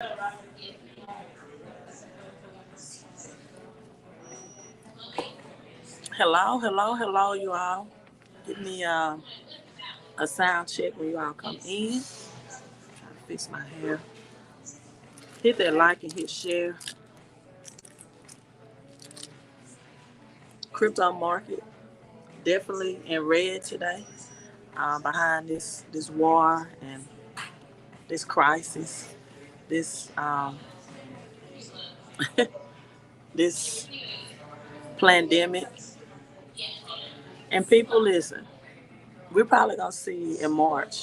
Hello, hello, hello, you all. Give me a sound check when you all come in. Trying to fix my hair. Hit that like and hit share. Crypto market definitely in red today. Behind this war and this crisis, this this pandemic, and people listen. We're probably gonna see in March.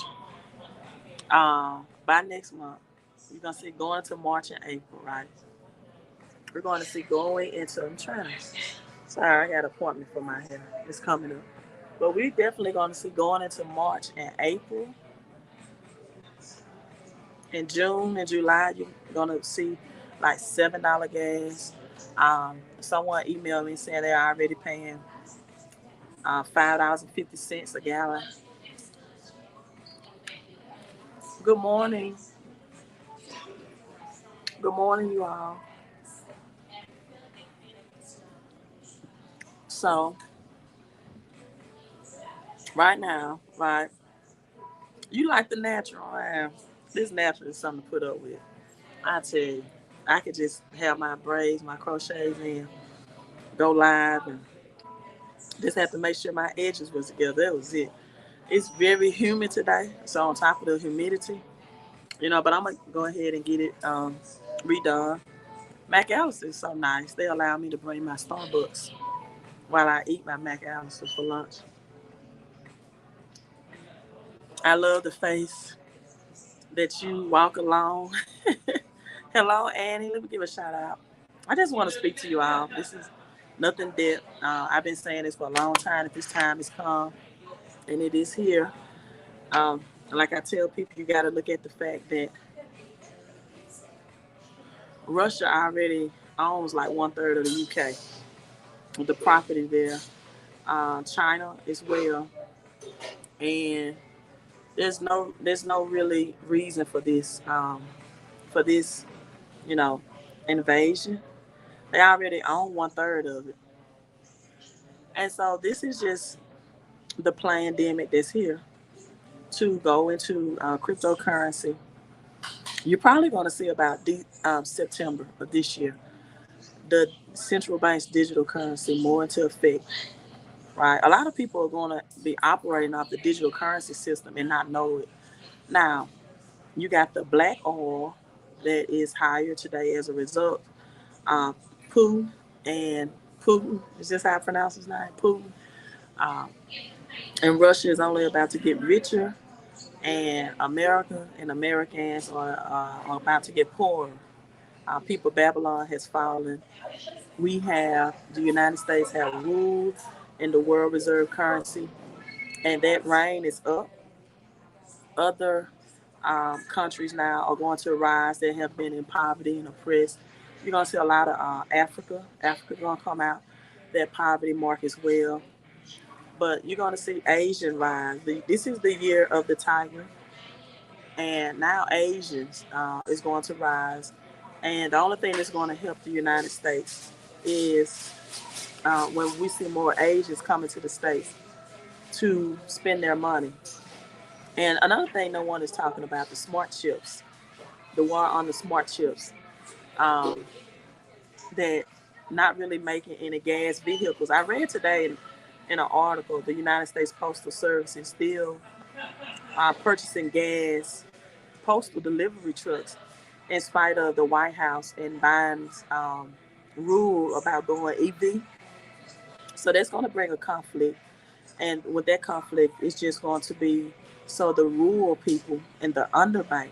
By next month, you're gonna see going into March and April, right? We're going to see going into. I'm trying to. Sorry, I got an appointment for my hair. It's coming up. But we definitely going to see going into March and April. In June and July, you're going to see like $7 gas. Someone emailed me saying they're already paying $5.50 a gallon. Good morning. Good morning, you all. So, right now, right, you like the natural. Man. This natural is something to put up with. I tell you, I could just have my braids, my crochets in, go live, and just have to make sure my edges was together. That was it. It's very humid today, so on top of the humidity, but I'm gonna go ahead and get it redone. McAllister is so nice. They allow me to bring my Starbucks while I eat my McAllister for lunch. I love the face that you walk along. Hello, Annie. Let me give a shout out. I just want to speak to you all. This is nothing that I've been saying this for a long time. If this time has come, and it is here, like I tell people, you got to look at the fact that Russia already owns like 1/3 of the UK, the property there. China as well, and there's no really reason for this you know invasion. They already own 1/3 of it, and so this is just the pandemic that's here to go into cryptocurrency. You're probably going to see about September of this year the central bank's digital currency more into effect. Right, a lot of people are going to be operating off the digital currency system and not know it. Now, you got the black oil that is higher today as a result. Um, Putin and Putin is this how I pronounce his name? Putin. Um, and Russia is only about to get richer, and America and Americans are about to get poorer. People, Babylon has fallen. We have the United States have ruled in the world reserve currency, and that reign is up. Other countries now are going to rise that have been in poverty and oppressed. You're going to see a lot of Africa. Africa going to come out that poverty mark as well. But you're going to see Asian rise. This is the year of the tiger, and now Asians is going to rise. And the only thing that's going to help the United States is when we see more Asians coming to the States to spend their money. And another thing no one is talking about, the smart chips, the war on the smart chips, um, that not really making any gas vehicles. I read today in an article, the United States Postal Service is still purchasing gas, postal delivery trucks, in spite of the White House and Biden's rule about going EV. So that's going to bring a conflict. And with that conflict, it's just going to be so the rural people and the underbanked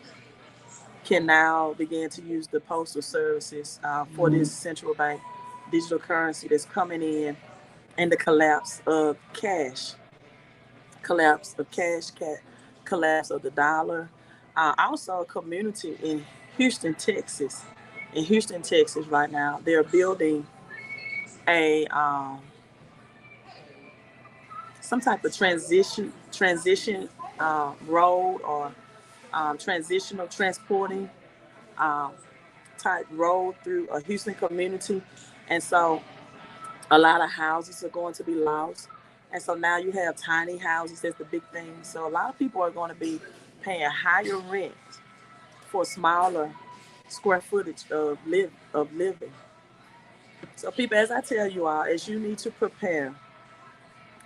can now begin to use the postal services for this central bank digital currency that's coming in, and the collapse of cash, collapse of the dollar. Also, a community in Houston, Texas. In Houston, Texas, right now, they're building a some type of transition road or transitional transporting um, type road through a Houston community, and so a lot of houses are going to be lost. And so now you have tiny houses. That's the big thing. So a lot of people are going to be paying higher rent for smaller square footage of living. So people, as I tell you all, as you need to prepare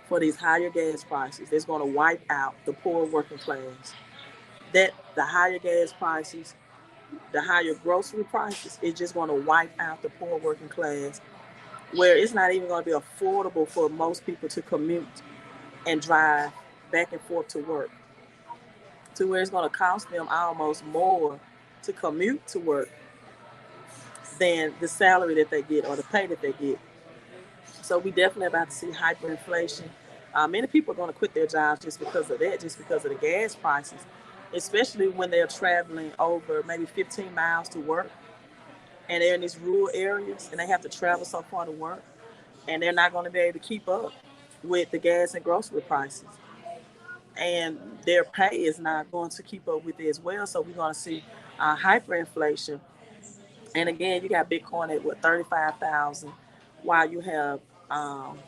for these higher gas prices, that's going to wipe out the poor working class. That the higher gas prices, the higher grocery prices, is just going to wipe out the poor working class, where it's not even going to be affordable for most people to commute and drive back and forth to work, to where it's going to cost them almost more to commute to work than the salary that they get or the pay that they get. So we definitely about to see hyperinflation. Many people are going to quit their jobs just because of that, just because of the gas prices, especially when they're traveling over maybe 15 miles to work, and they're in these rural areas and they have to travel so far to work, and they're not going to be able to keep up with the gas and grocery prices. And their pay is not going to keep up with it as well. So we're going to see hyperinflation. And again, you got Bitcoin at what, 35,000, while you have um,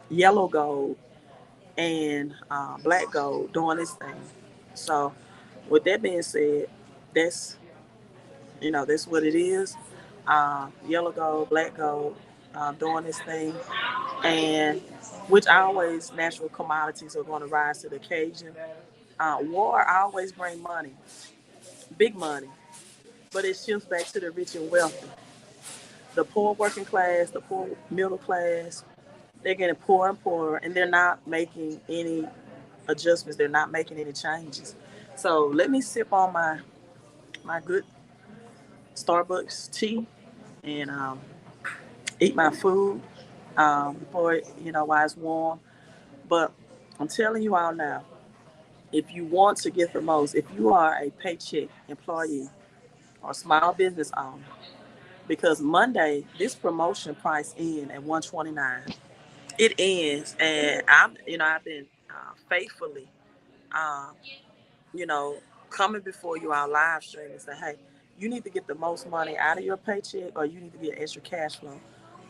yellow gold and black gold doing this thing. So with that being said, that's that's what it is. Yellow gold, black gold, doing this thing, and which always natural commodities are going to rise to the occasion. War always bring money, big money, but it shifts back to the rich and wealthy. The poor working class, the poor middle class, they're getting poorer and poorer, and they're not making any adjustments. They're not making any changes. So let me sip on my good Starbucks tea and eat my food before while it's warm. But I'm telling you all now, if you want to get the most, if you are a paycheck employee or small business owner, because Monday this promotion price in at 129. It ends, and I've been faithfully, um, you know, coming before you on live stream and say, hey, you need to get the most money out of your paycheck, or you need to get extra cash flow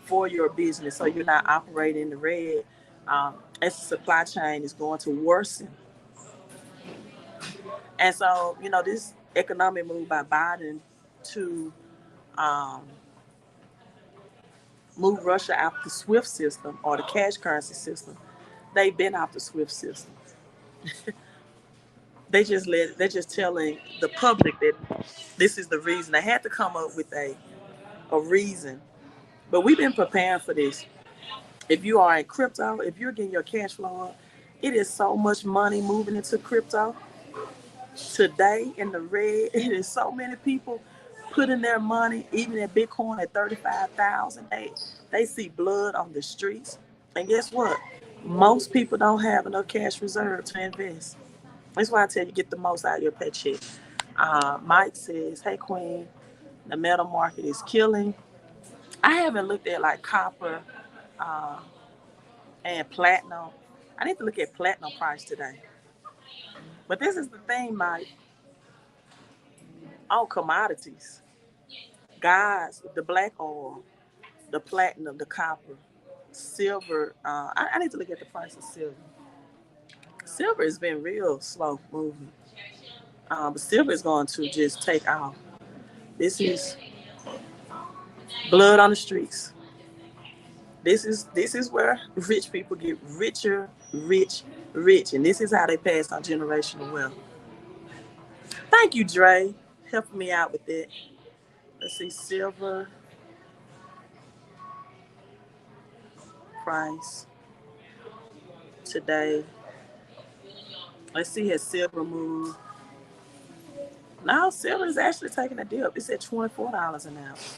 for your business, so you're not operating in the red. As the supply chain is going to worsen, and so this economic move by Biden to um, move Russia out the SWIFT system or the cash currency system. They've been out the SWIFT system. They're just telling the public that this is the reason. They had to come up with a reason. But we've been preparing for this. If you are in crypto, if you're getting your cash flow up, it is so much money moving into crypto today in the red. It is so many people putting their money, even at Bitcoin at 35,000. They see blood on the streets. And guess what? Most people don't have enough cash reserve to invest. That's why I tell you, get the most out of your paycheck. Mike says, hey, Queen, the metal market is killing. I haven't looked at like copper uh, and platinum. I need to look at platinum price today. But this is the thing, Mike, on commodities. Guys, the black oil, the platinum, the copper, silver. I need to look at the price of silver. Silver has been real slow moving. But silver is going to just take off. This is blood on the streets. This is where rich people get richer, rich, and this is how they pass on generational wealth. Thank you, Dre, helping me out with that. Let's see, silver price today. Let's see, has silver moved? Now silver is actually taking a dip. It's at $24 an ounce.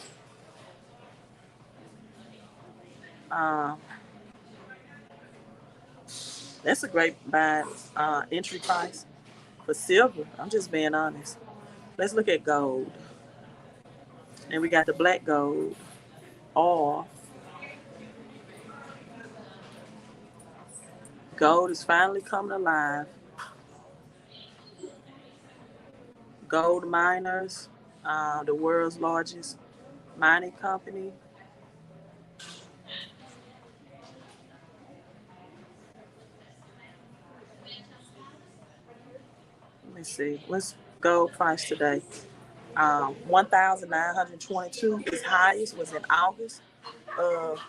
Uh, that's a great buy entry price for silver. I'm just being honest. Let's look at gold, and we got the black gold. Or gold is finally coming alive. Gold miners. the world's largest mining company. Let me see. What's gold price today? 1,922. Its highest was in August of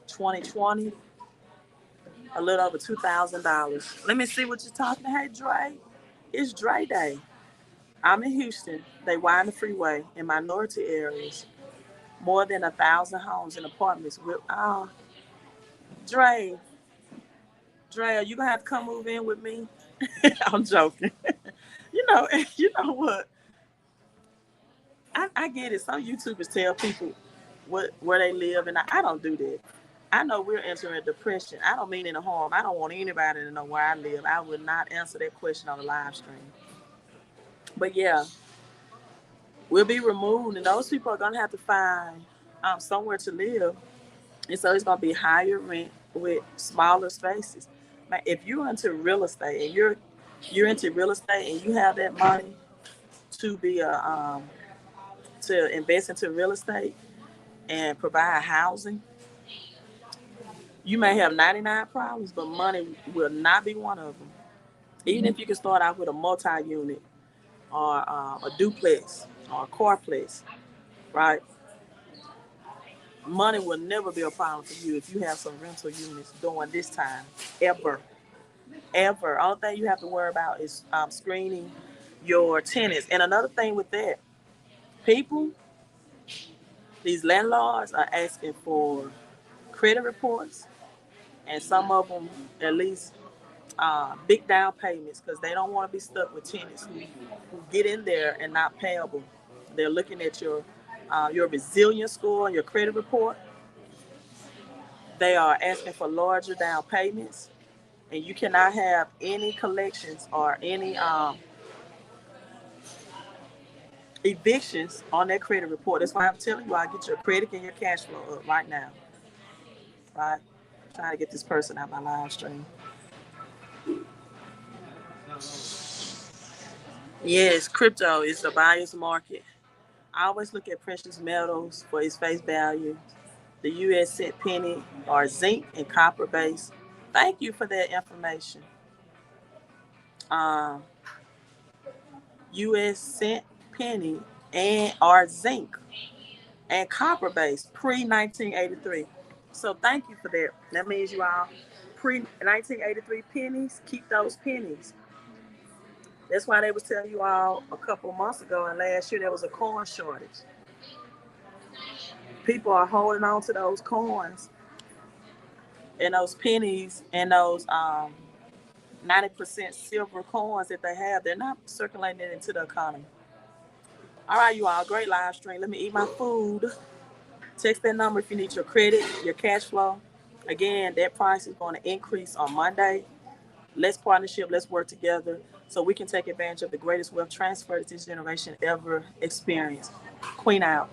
2020, a little over $2,000. Let me see what you're talking. Hey, Dre. It's Dre Day. I'm in Houston. They wind the freeway in minority areas. More than 1,000 homes and apartments. With Dre, Dre, are you gonna have to come move in with me? I'm joking. you know, you know what? I get it. Some YouTubers tell people what where they live, and I don't do that. I know we're entering depression. I don't mean any harm. I don't want anybody to know where I live. I would not answer that question on the live stream. But yeah, we'll be removed, and those people are gonna have to find somewhere to live, and so it's gonna be higher rent with smaller spaces. If you're into real estate and you're into real estate and you have that money to be a to invest into real estate and provide housing, you may have 99 problems, but money will not be one of them. Even if you can start out with a multi-unit or a duplex or a carplex, right? Money will never be a problem for you if you have some rental units during this time, ever, ever. Only thing you have to worry about is screening your tenants. And another thing with that, people, these landlords are asking for credit reports, and some of them at least big down payments because they don't want to be stuck with tenants who get in there and not payable. They're looking at your resilience score, your credit report. They are asking for larger down payments, and you cannot have any collections or any evictions on that credit report. That's why I'm telling you, I get your credit and your cash flow up right now. Right, trying to get this person out my live stream. Yes, crypto is the buyer's market. I always look at precious metals for its face value. The U.S. cent penny are zinc and copper based. Thank you for that information. Um, U.S. cent penny and are zinc and copper based pre 1983. So thank you for that. That means you all pre 1983 pennies, keep those pennies. That's why they was telling you all a couple of months ago and last year there was a corn shortage. People are holding on to those coins and those pennies and those 90% silver coins that they have. They're not circulating it into the economy. All right, you all, great live stream. Let me eat my food. Text that number if you need your credit, your cash flow. Again, that price is going to increase on Monday. Let's partnership, let's work together so we can take advantage of the greatest wealth transfer that this generation ever experienced. Queen out.